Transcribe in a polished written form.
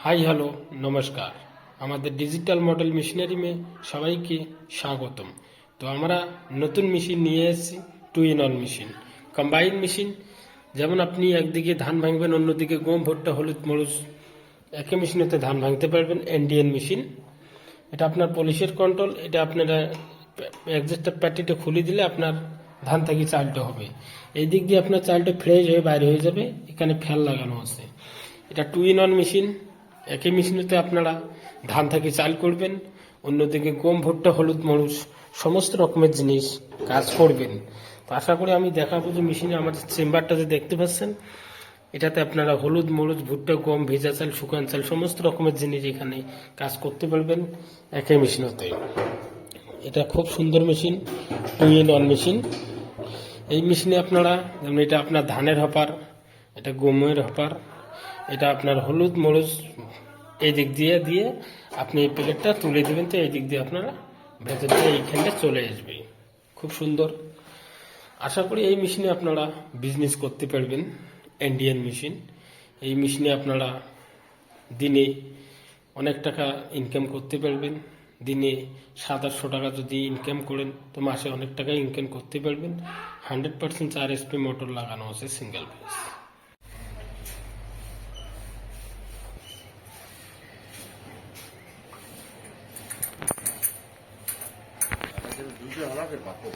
Hi hello নমস্কার। আমাদের digital model machinery মে সবাইকে স্বাগতম। তো আমরা নতুন মেশিন নিয়ে এসেছি, 2 in 1 মেশিন, কম্বাইন মেশিন। যেমন আপনি একদিকে ধান ভাঙবেন, অন্যদিকে গম, ভুট্টা, হলুদ, মরিচ একই মেশিনেতে ধান ভাঙতে পারবেন। ইন্ডিয়ান মেশিন, এটা আপনার পলিশের কন্ট্রোল। এটা আপনারা অ্যাডজাস্টার প্যাটিটা খুলে দিলে আপনার ধান থেকে চালটা হবে। এই দিক দিয়ে আপনার চালটা ফ্রেশ হয়ে বাইরে হয়ে যাবে। এখানে ফ্যান লাগানো আছে। এটা 2 in 1 মেশিন। একই মেশিনেতে আপনারা ধান থেকে চাল করবেন, অন্যদিকে গম, ভুট্টা, হলুদ, মরিচ সমস্ত রকমের জিনিস কাজ করবেন। তো আশা করি আমি দেখাবো যে মেশিনে আমাদের চেম্বারটাতে দেখতে পাচ্ছেন, এটাতে আপনারা হলুদ, মরিচ, ভুট্টা, গম, ভেজা চাল, শুকান চাল সমস্ত রকমের জিনিস এখানে কাজ করতে পারবেন একই মেশিনতে। এটা খুব সুন্দর মেশিন, 2 in 1 মেশিন। এই মেশিনে আপনারা যেমন এটা আপনার ধানের হপার, এটা গমের হপার, এটা আপনার হলুদ, মরিচ এই দিক দিয়ে দিয়ে আপনি এই প্লেটটা তুলে দেবেন, তো এই দিক দিয়ে আপনারা ভেতর দিয়ে এইখানটা চলে আসবে। খুব সুন্দর। আশা করি এই মেশিনে আপনারা বিজনেস করতে পারবেন। ইন্ডিয়ান মেশিন, এই মেশিনে আপনারা দিনে অনেক টাকা ইনকাম করতে পারবেন। দিনে 700-800 টাকা যদি ইনকাম করেন তো মাসে অনেক টাকা ইনকাম করতে পারবেন। 100% 4 HP মোটর লাগানো আছে, সিঙ্গেল ফেজ। দুটো আলাদা পাবো।